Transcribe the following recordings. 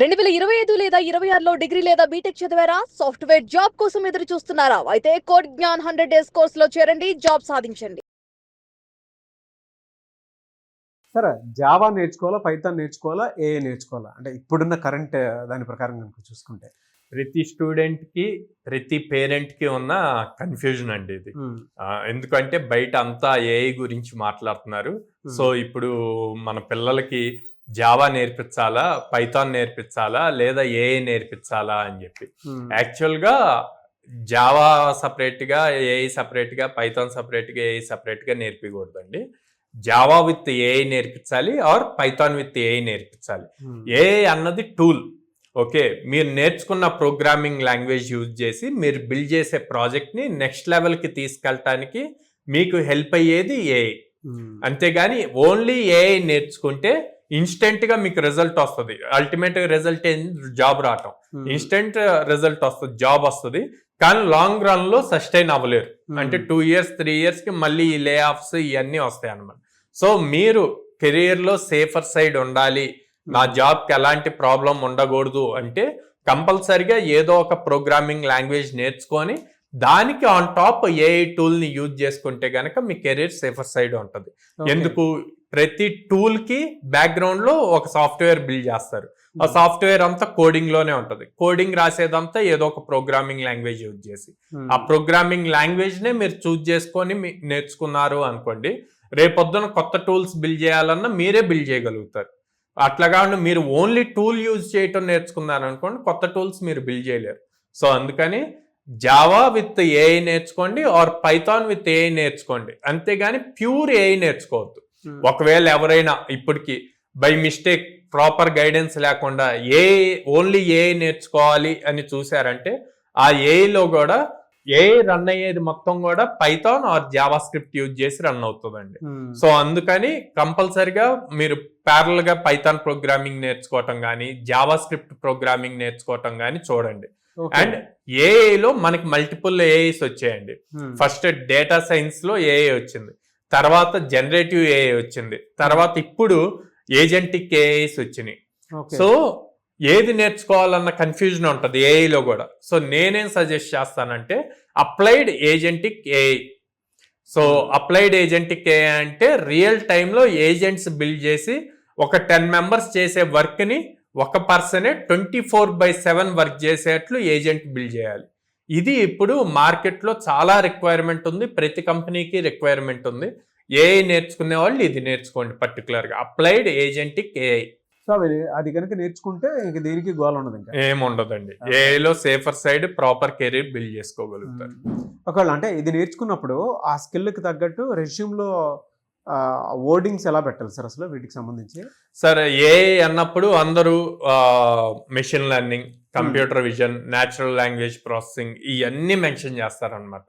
2025 లేదా 26లో డిగ్రీ లేదా బీటెక్ చదివారా? సాఫ్ట్‌వేర్ జాబ్ కోసం ఎదురు చూస్తున్నారా? అయితే కోడ్ జ్ఞాన్ 100 డేస్ కోర్సులో చేరండి, జాబ్ సాధించండి. సరే, జావా నేర్చుకోవాలా, పైథాన్ నేర్చుకోవాలా, ఏఐ నేర్చుకోవాలా? అంటే ఇప్పుడున్న కరెంట్ దాని ప్రకారం గనుక చూసుకుంటే. ప్రతి స్టూడెంట్‌కి, ప్రతి పేరెంట్‌కి ఉన్న కన్‌ఫ్యూజన్ అండి ఇది. ఎందుకంటే బయట అంతా ఏఐ గురించి మాట్లాడుతున్నారు. సో ఇప్పుడు మన పిల్లలకి జావా నేర్పించాలా, పైథాన్ నేర్పించాలా, లేదా ఏఐ నేర్పించాలా అని చెప్పి. యాక్చువల్‌గా జావా సపరేట్‌గా, ఏఐ సపరేట్‌గా, పైథాన్ సపరేట్‌గా, ఏఐ సపరేట్‌గా నేర్పించకూడదండి. జావా విత్ ఏఐ నేర్పించాలి ఆర్ పైథాన్ విత్ ఏఐ నేర్పించాలి. ఏఐ అన్నది టూల్. ఓకే, మీరు నేర్చుకున్న ప్రోగ్రామింగ్ లాంగ్వేజ్ యూజ్ చేసి మీరు బిల్డ్ చేసే ప్రాజెక్ట్ని నెక్స్ట్ లెవెల్కి తీసుకెళ్ళటానికి మీకు హెల్ప్ అయ్యేది ఏఐ. అంతేగాని ఓన్లీ ఏఐ నేర్చుకుంటే ఇన్స్టెంట్గా మీకు రిజల్ట్ వస్తుంది. అల్టిమేట్గా రిజల్ట్ జాబ్ రావటం. ఇన్స్టెంట్ రిజల్ట్ వస్తుంది, జాబ్ వస్తుంది. కానీ లాంగ్ రన్లో సస్టైన్ అవ్వలేరు. అంటే 2 years 3 yearsకి మళ్ళీ ఈ లే ఆఫ్స్ ఇవన్నీ వస్తాయి అన్నమాట. సో మీరు కెరియర్లో సేఫర్ సైడ్ ఉండాలి, నా జాబ్కి ఎలాంటి ప్రాబ్లం ఉండకూడదు అంటే కంపల్సరిగా ఏదో ఒక ప్రోగ్రామింగ్ లాంగ్వేజ్ నేర్చుకొని దానికి ఆన్ టాప్ ఏఐ టూల్ని యూజ్ చేసుకుంటే కనుక మీ కెరీర్ సేఫర్ సైడ్ ఉంటుంది. ఎందుకు? ప్రతి టూల్కి బ్యాక్గ్రౌండ్లో ఒక సాఫ్ట్వేర్ బిల్డ్ చేస్తారు. ఆ సాఫ్ట్వేర్ అంతా కోడింగ్లోనే ఉంటుంది. కోడింగ్ రాసేదంతా ఏదో ఒక ప్రోగ్రామింగ్ లాంగ్వేజ్ యూజ్ చేసి, ఆ ప్రోగ్రామింగ్ లాంగ్వేజ్నే మీరు చూజ్ చేసుకొని నేర్చుకున్నారు అనుకోండి, రేపొద్దున కొత్త టూల్స్ బిల్డ్ చేయాలన్నా మీరే బిల్డ్ చేయగలుగుతారు. అట్లాగా మీరు ఓన్లీ టూల్ యూజ్ చేయటం నేర్చుకున్నారు అనుకోండి, కొత్త టూల్స్ మీరు బిల్డ్ చేయలేరు. సో అందుకని జావా విత్ ఏఐ నేర్చుకోండి ఆర్ పైథాన్ విత్ ఏఐ నేర్చుకోండి. అంతేగాని ప్యూర్ ఏఐ నేర్చుకోవద్దు. ఒకవేళ ఎవరైనా ఇప్పటికి బై మిస్టేక్ ప్రాపర్ గైడెన్స్ లేకుండా ఓన్లీ ఏఐ నేర్చుకోవాలి అని చూసారంటే ఆ ఏఐలో కూడా ఏఐ రన్ అయ్యేది మొత్తం కూడా Python or JavaScript use చేసి రన్ అవుతుందండి. సో అందుకని కంపల్సరిగా మీరు ప్యారల్ గా పైథాన్ ప్రోగ్రామింగ్ నేర్చుకోవటం కానీ, జావా స్క్రిప్ట్ ప్రోగ్రామింగ్ నేర్చుకోవటం కానీ చూడండి. అండ్ ఏఐలో మనకి మల్టిపుల్ ఏఐస్ వచ్చాయండి. ఫస్ట్ డేటా సైన్స్ లో ఏఐ వచ్చింది, తర్వాత జనరేటివ్ ఏఐ వచ్చింది, తర్వాత ఇప్పుడు ఏజెంటిక్ ఏఐస్ వచ్చినాయి. సో ఏది నేర్చుకోవాలన్న కన్ఫ్యూజన్ ఉంటుంది ఏఐలో కూడా. సో నేనేం సజెస్ట్ చేస్తానంటే applied agentic AI. So applied agentic AI అంటే రియల్ టైంలో ఏజెంట్స్ బిల్డ్ చేసి ఒక 10 members చేసే వర్క్ని ఒక పర్సనే 24/7 వర్క్ చేసేట్లు ఏజెంట్ బిల్డ్ చేయాలి. ఇది ఇప్పుడు మార్కెట్లో చాలా రిక్వైర్మెంట్ ఉంది, ప్రతి కంపెనీకి రిక్వైర్మెంట్ ఉంది. ఏఐ నేర్చుకునే వాళ్ళు ఇది నేర్చుకోండి, పర్టికులర్గా అప్లైడ్ ఏజెంటిక్ ఏఐ. సో అది కనుక నేర్చుకుంటే ఇంక దేనికి గోల్ ఉండదు, ఇంకా ఏముండదండి. ఏఐలో safer side proper career build చేసుకోగలుగుతారు. ఒకవేళ అంటే ఇది నేర్చుకున్నప్పుడు ఆ స్కిల్కి తగ్గట్టు రెజ్యూమ్లో వర్డింగ్స్ ఎలా పెట్టాలి సార్ అసలు వీటికి సంబంధించి? సార్ ఏఐ అన్నప్పుడు అందరూ machine learning, computer vision, natural language processing ఇవన్నీ మెన్షన్ చేస్తారనమాట.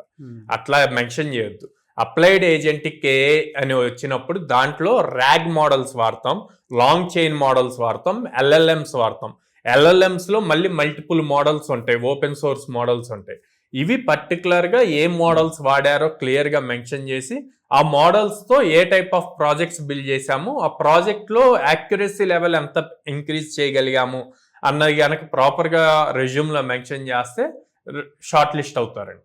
అట్లా మెన్షన్ చేయొద్దు. అప్లైడ్ ఏజెంటిక్ ఏఐ అని వచ్చినప్పుడు దాంట్లో ర్యాగ్ మోడల్స్ వాడతాం, లాంగ్ చైన్ మోడల్స్ వాడతాం, ఎల్ఎల్ఎంస్ వాడతాం. ఎల్ఎల్ఎంస్లో మళ్ళీ మల్టిపుల్ మోడల్స్ ఉంటాయి, ఓపెన్ సోర్స్ మోడల్స్ ఉంటాయి. ఇవి పర్టికులర్గా ఏ మోడల్స్ వాడారో క్లియర్గా మెన్షన్ చేసి ఆ మోడల్స్తో ఏ టైప్ ఆఫ్ ప్రాజెక్ట్స్ బిల్డ్ చేశాము, ఆ ప్రాజెక్ట్లో యాక్యురసీ లెవెల్ ఎంత ఇంక్రీజ్ చేయగలిగాము అన్నది కనుక ప్రాపర్గా రెజ్యూమ్లో మెన్షన్ చేస్తే షార్ట్ లిస్ట్ అవుతారండి.